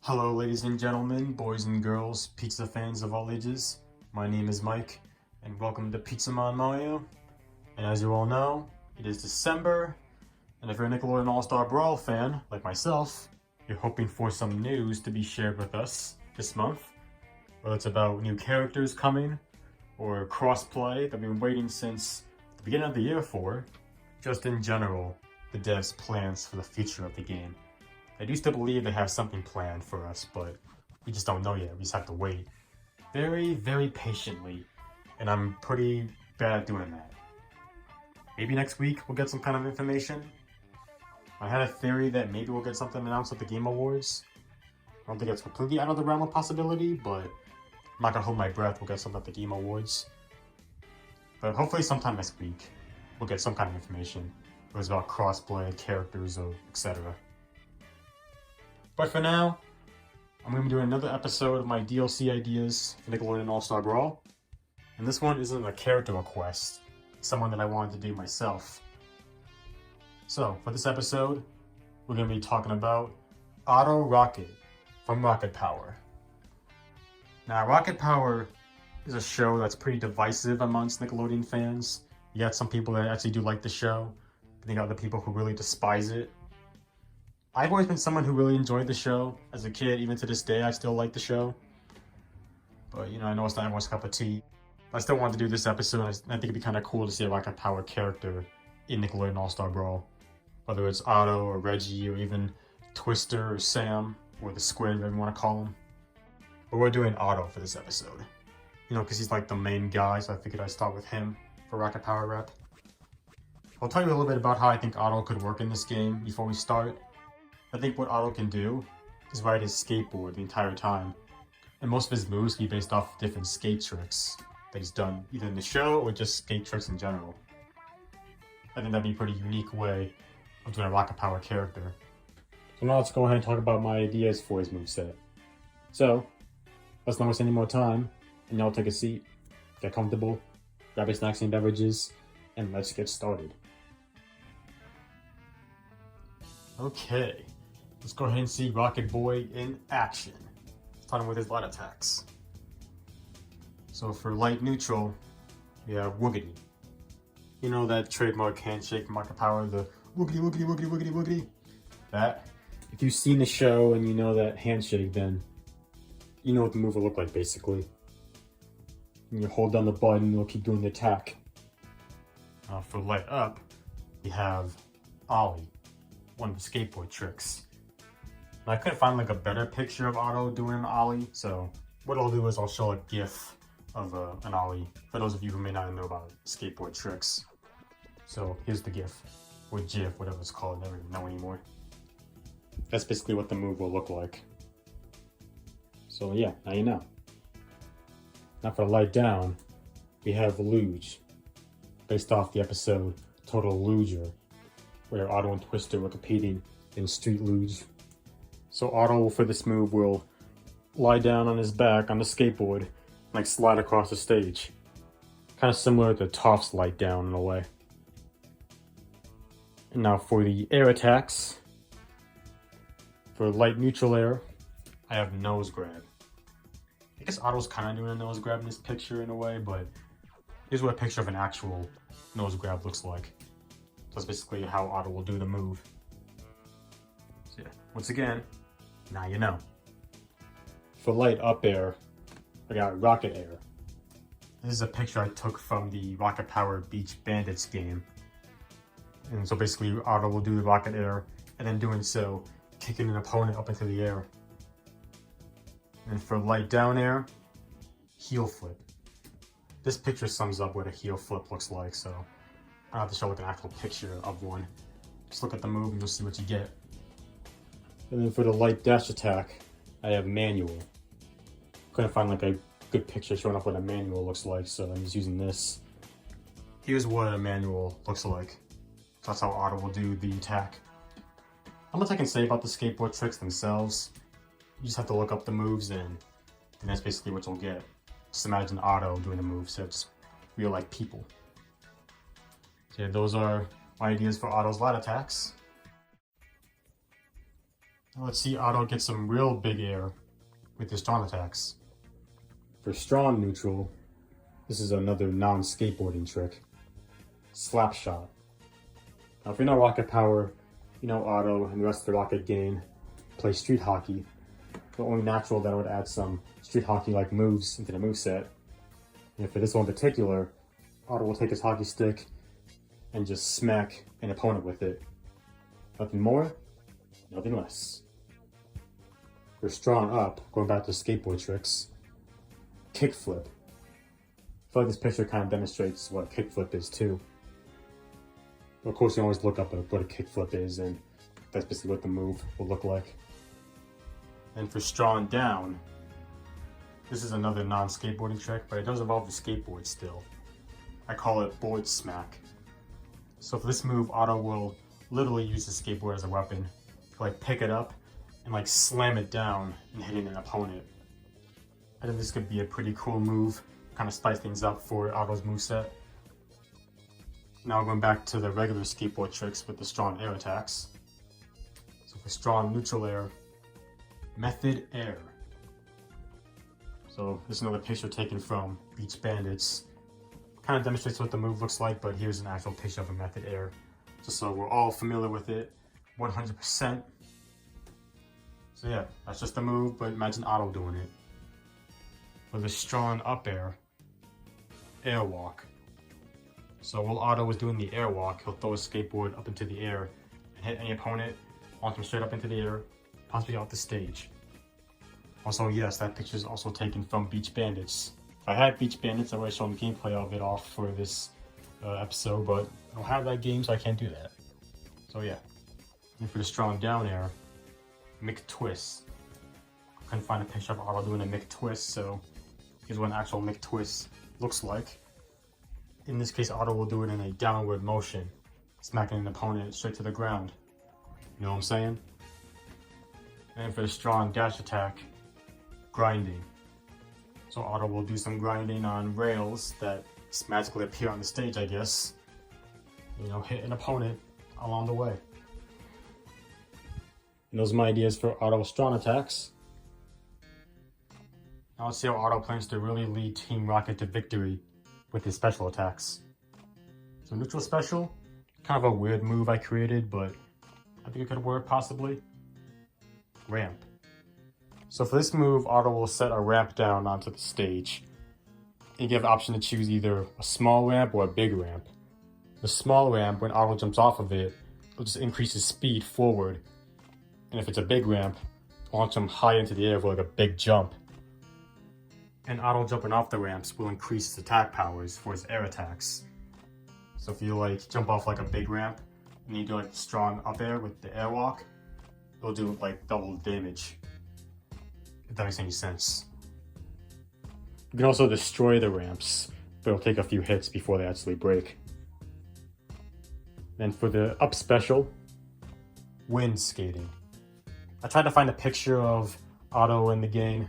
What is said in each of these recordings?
Hello ladies and gentlemen, boys and girls, pizza fans of all ages. My name is Mike, and welcome to Pizza Mon Mario. And as you all know, it is December, and if you're a Nickelodeon All Star Brawl fan, like myself, you're hoping for some news to be shared with us this month. Whether it's about new characters coming, or crossplay that we've been waiting since the beginning of the year for, just in general, the devs' plans for the future of the game. I do still believe they have something planned for us, but we just don't know yet. We just have to wait very, very patiently, and I'm pretty bad at doing that. Maybe next week we'll get some kind of information. I had a theory that maybe we'll get something announced at the Game Awards. I don't think it's completely out of the realm of possibility, but I'm not gonna hold my breath. We'll get something at the Game Awards. But hopefully sometime next week we'll get some kind of information. It was about crossplay, characters, or etc. But for now, I'm going to be doing another episode of my DLC ideas for Nickelodeon All Star Brawl. And this one isn't a character request, it's someone that I wanted to do myself. So, for this episode, we're going to be talking about Otto Rocket from Rocket Power. Now, Rocket Power is a show that's pretty divisive amongst Nickelodeon fans. You got some people that actually do like the show, but you got other people who really despise it. I've always been someone who really enjoyed the show. As a kid, even to this day, I still like the show. But, I know it's not everyone's cup of tea. I still wanted to do this episode, and I think it'd be kind of cool to see a Rocket Power character in Nickelodeon All Star Brawl. Whether it's Otto or Reggie or even Twister or Sam or the Squid, whatever you want to call him. But we're doing Otto for this episode. Because he's like the main guy, so I figured I'd start with him for Rocket Power rep. I'll tell you a little bit about how I think Otto could work in this game before we start. I think what Otto can do is ride his skateboard the entire time. And most of his moves can be based off different skate tricks that he's done either in the show or just skate tricks in general. I think that'd be a pretty unique way of doing a Rocket Power character. So now let's go ahead and talk about my ideas for his moveset. So, let's not waste any more time, and y'all take a seat, get comfortable, grab your snacks and beverages, and let's get started. Okay. Let's go ahead and see Rocket Boy in action. Starting with his light attacks. So for light neutral, we have Woogity. You know that trademark handshake from Rocket Power, the woogity woogity woogity woogity woogity? That. If you've seen the show and you know that handshake, then you know what the move will look like basically. And you hold down the button and it'll keep doing the attack. For light up, we have Ollie, one of the skateboard tricks. I couldn't find a better picture of Otto doing an ollie, so what I'll do is I'll show a GIF of an ollie for those of you who may not know about skateboard tricks. So here's the GIF, or GIF, whatever it's called, I never even know anymore. That's basically what the move will look like. So yeah, now you know. Now for the light down, we have Luge, based off the episode Total Luger, where Otto and Twister were competing in Street Luge. So Otto, for this move, will lie down on his back on the skateboard, and slide across the stage. Kind of similar to Toph's light down in a way. And now for the air attacks. For light neutral air, I have nose grab. I guess Otto's kind of doing a nose grab in this picture in a way, but here's what a picture of an actual nose grab looks like. So that's basically how Otto will do the move. So yeah, once again, now you know. For light up air, I got Rocket Air. This is a picture I took from the Rocket Power Beach Bandits game. And so basically Otto will do the Rocket Air, and then doing so, kicking an opponent up into the air. And for light down air, heel flip. This picture sums up what a heel flip looks like, so I don't have to show an actual picture of one. Just look at the move and you'll see what you get. And then for the light dash attack, I have manual. Couldn't find a good picture showing off what a manual looks like, so I'm just using this. Here's what a manual looks like. So that's how Otto will do the attack. Not much I can say about the skateboard tricks themselves. You just have to look up the moves and that's basically what you'll get. Just imagine Otto doing the moves, so it's real like people. So yeah, those are my ideas for Otto's light attacks. Now let's see Otto get some real big air with his strong attacks. For strong neutral, this is another non-skateboarding trick. Slap shot. Now if you know Rocket Power, you know Otto and the rest of the Rocket gang play street hockey. The only natural that I would add some street hockey-like moves into the moveset. And for this one in particular, Otto will take his hockey stick and just smack an opponent with it. Nothing more, nothing less. For strong up, going back to skateboard tricks, kickflip. I feel like this picture kind of demonstrates what a kickflip is too. But of course, you always look up what a kickflip is, and that's basically what the move will look like. And for strong down, this is another non-skateboarding trick, but it does involve the skateboard still. I call it board smack. So for this move, Otto will literally use the skateboard as a weapon to like pick it up and like slam it down and hitting an opponent. I think this could be a pretty cool move, kind of spice things up for Otto's moveset. Now going back to the regular skateboard tricks with the strong air attacks. So for strong neutral air, method air. So this is another picture taken from Beach Bandits. Kind of demonstrates what the move looks like, but here's an actual picture of a method air. Just so we're all familiar with it, 100%. So yeah, that's just the move, but imagine Otto doing it. For the strong up air, airwalk. So while Otto was doing the airwalk, he'll throw his skateboard up into the air and hit any opponent, launch him straight up into the air, possibly off the stage. Also, yes, that picture is also taken from Beach Bandits. If I had Beach Bandits, I would have shown the gameplay of it off for this episode, but I don't have that game, so I can't do that. So yeah. And for the strong down air, McTwist. I couldn't find a picture of Otto doing a McTwist, so here's what an actual McTwist looks like. In this case, Otto will do it in a downward motion, smacking an opponent straight to the ground. You know what I'm saying? And for the strong dash attack, grinding. So Otto will do some grinding on rails that just magically appear on the stage, I guess. You know, hit an opponent along the way. And those are my ideas for Otto's strong attacks. Now let's see how Otto plans to really lead Team Rocket to victory with his special attacks. So neutral special, kind of a weird move I created, but I think it could work possibly. Ramp. So for this move, Otto will set a ramp down onto the stage. And you have the option to choose either a small ramp or a big ramp. The small ramp, when Otto jumps off of it, will just increase his speed forward. And if it's a big ramp, launch him high into the air with like a big jump. And Otto jumping off the ramps will increase his attack powers for his air attacks. So if you like jump off like a big ramp, and you do like strong up air with the airwalk, it'll do like double damage. If that makes any sense. You can also destroy the ramps, but it'll take a few hits before they actually break. Then for the up special, wind skating. I tried to find a picture of Otto and the gang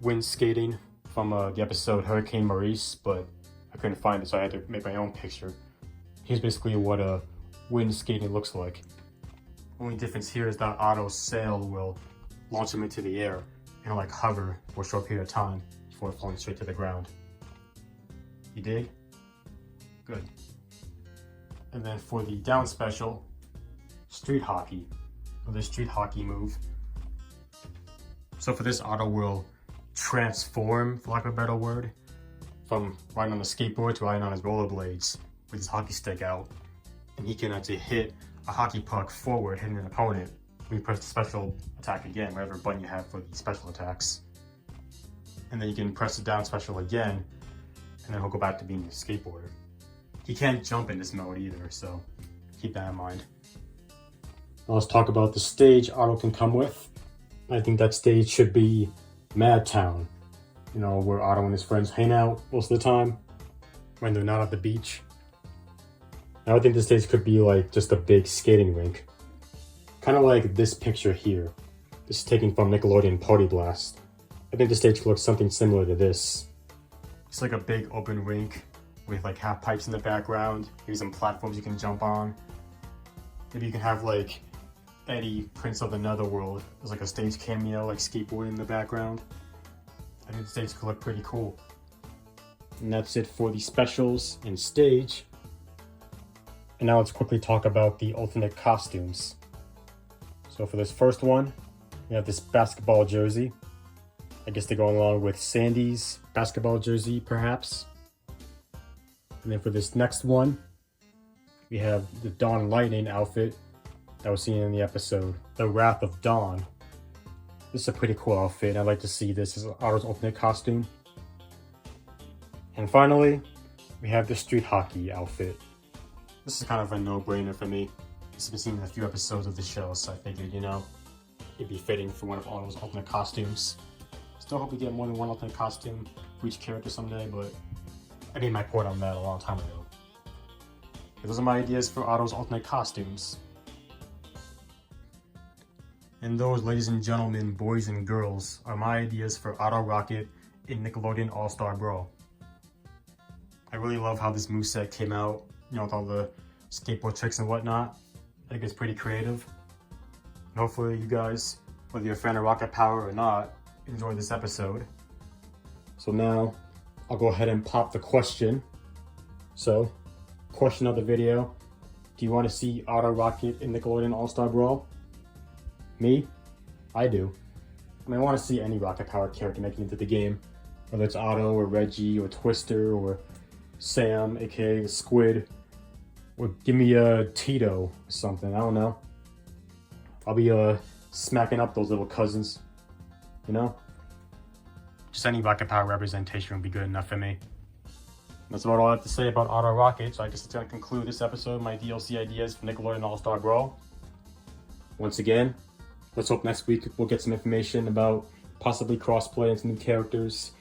wind skating from the episode Hurricane Maurice, but I couldn't find it, so I had to make my own picture. Here's basically what a wind skating looks like. Only difference here is that Otto's sail will launch him into the air and like hover for a short period of time before falling straight to the ground. You dig? Good. And then for the down special, street hockey. For the street hockey move. So for this, Otto will transform, for lack of a better word, from riding on a skateboard to riding on his rollerblades with his hockey stick out. And he can actually hit a hockey puck forward, hitting an opponent. When you press the special attack again, whatever button you have for the special attacks. And then you can press the down special again, and then he'll go back to being a skateboarder. He can't jump in this mode either, so keep that in mind. Now let's talk about the stage Otto can come with. I think that stage should be Madtown. You know, where Otto and his friends hang out most of the time when they're not at the beach. Now I think this stage could be like just a big skating rink. Kind of like this picture here. This is taken from Nickelodeon Party Blast. I think the stage looks something similar to this. It's like a big open rink with like half pipes in the background. Maybe some platforms you can jump on. Maybe you can have like Eddie, Prince of the Netherworld. There's like a stage cameo, like skateboarding in the background. I think the stage could look pretty cool. And that's it for the specials and stage. And now let's quickly talk about the alternate costumes. So for this first one, we have this basketball jersey. I guess they're going along with Sandy's basketball jersey, perhaps. And then for this next one, we have the Dawn Lightning outfit that was seen in the episode, The Wrath of Dawn. This is a pretty cool outfit. I'd like to see this as Otto's alternate costume. And finally, we have the street hockey outfit. This is kind of a no-brainer for me. This has been seen in a few episodes of the show, so I figured, it'd be fitting for one of Otto's alternate costumes. Still hope we get more than one alternate costume for each character someday, but I made my point on that a long time ago. Those are my ideas for Otto's alternate costumes. And those, ladies and gentlemen, boys and girls, are my ideas for Otto Rocket in Nickelodeon All Star Brawl. I really love how this moveset came out, with all the skateboard tricks and whatnot. I think it's pretty creative. And hopefully you guys, whether you're a fan of Rocket Power or not, enjoy this episode. So now, I'll go ahead and pop the question. So, question of the video: do you want to see Otto Rocket in Nickelodeon All Star Brawl? Me? I do. I want to see any Rocket Power character making it into the game. Whether it's Otto or Reggie or Twister or Sam, aka Squid. Or give me a Tito or something, I don't know. I'll be smacking up those little cousins, Just any Rocket Power representation would be good enough for me. That's about all I have to say about Otto Rocket, so I guess it's going to conclude this episode of my DLC ideas for Nickelodeon All Star Brawl. Once again, let's hope next week we'll get some information about possibly crossplay and some new characters.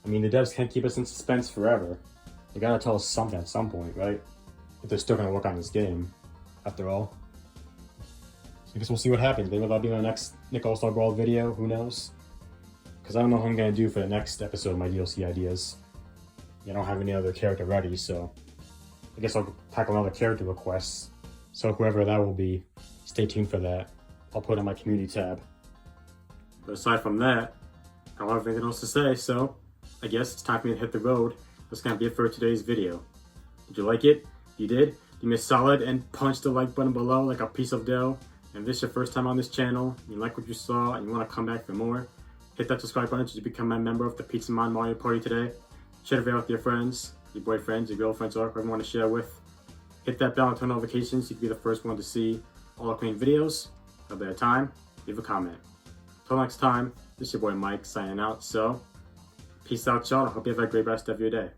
The devs can't keep us in suspense forever. They gotta tell us something at some point, right? If they're still gonna work on this game, after all. So I guess we'll see what happens. Maybe that'll be my next Nick All Star Brawl video, who knows? Because I don't know what I'm gonna do for the next episode of my DLC ideas. I don't have any other character ready, so I guess I'll tackle another character requests. So whoever that will be, stay tuned for that. I'll put it in my community tab. But aside from that, I don't have anything else to say, so I guess it's time for me to hit the road. That's gonna be it for today's video. Did you like it? If you did, give me a solid and punch the like button below like a piece of dough. And if this is your first time on this channel, and you like what you saw and you want to come back for more, hit that subscribe button to become a member of the Pizza Man Mario Party today. Share the video with your friends, your boyfriends, your girlfriends, or whoever you want to share with. Hit that bell and turn notifications so you can be the first one to see all upcoming videos. At that time, leave a comment. Till next time, this is your boy Mike signing out. So, peace out, y'all. I hope you have a great rest of your day.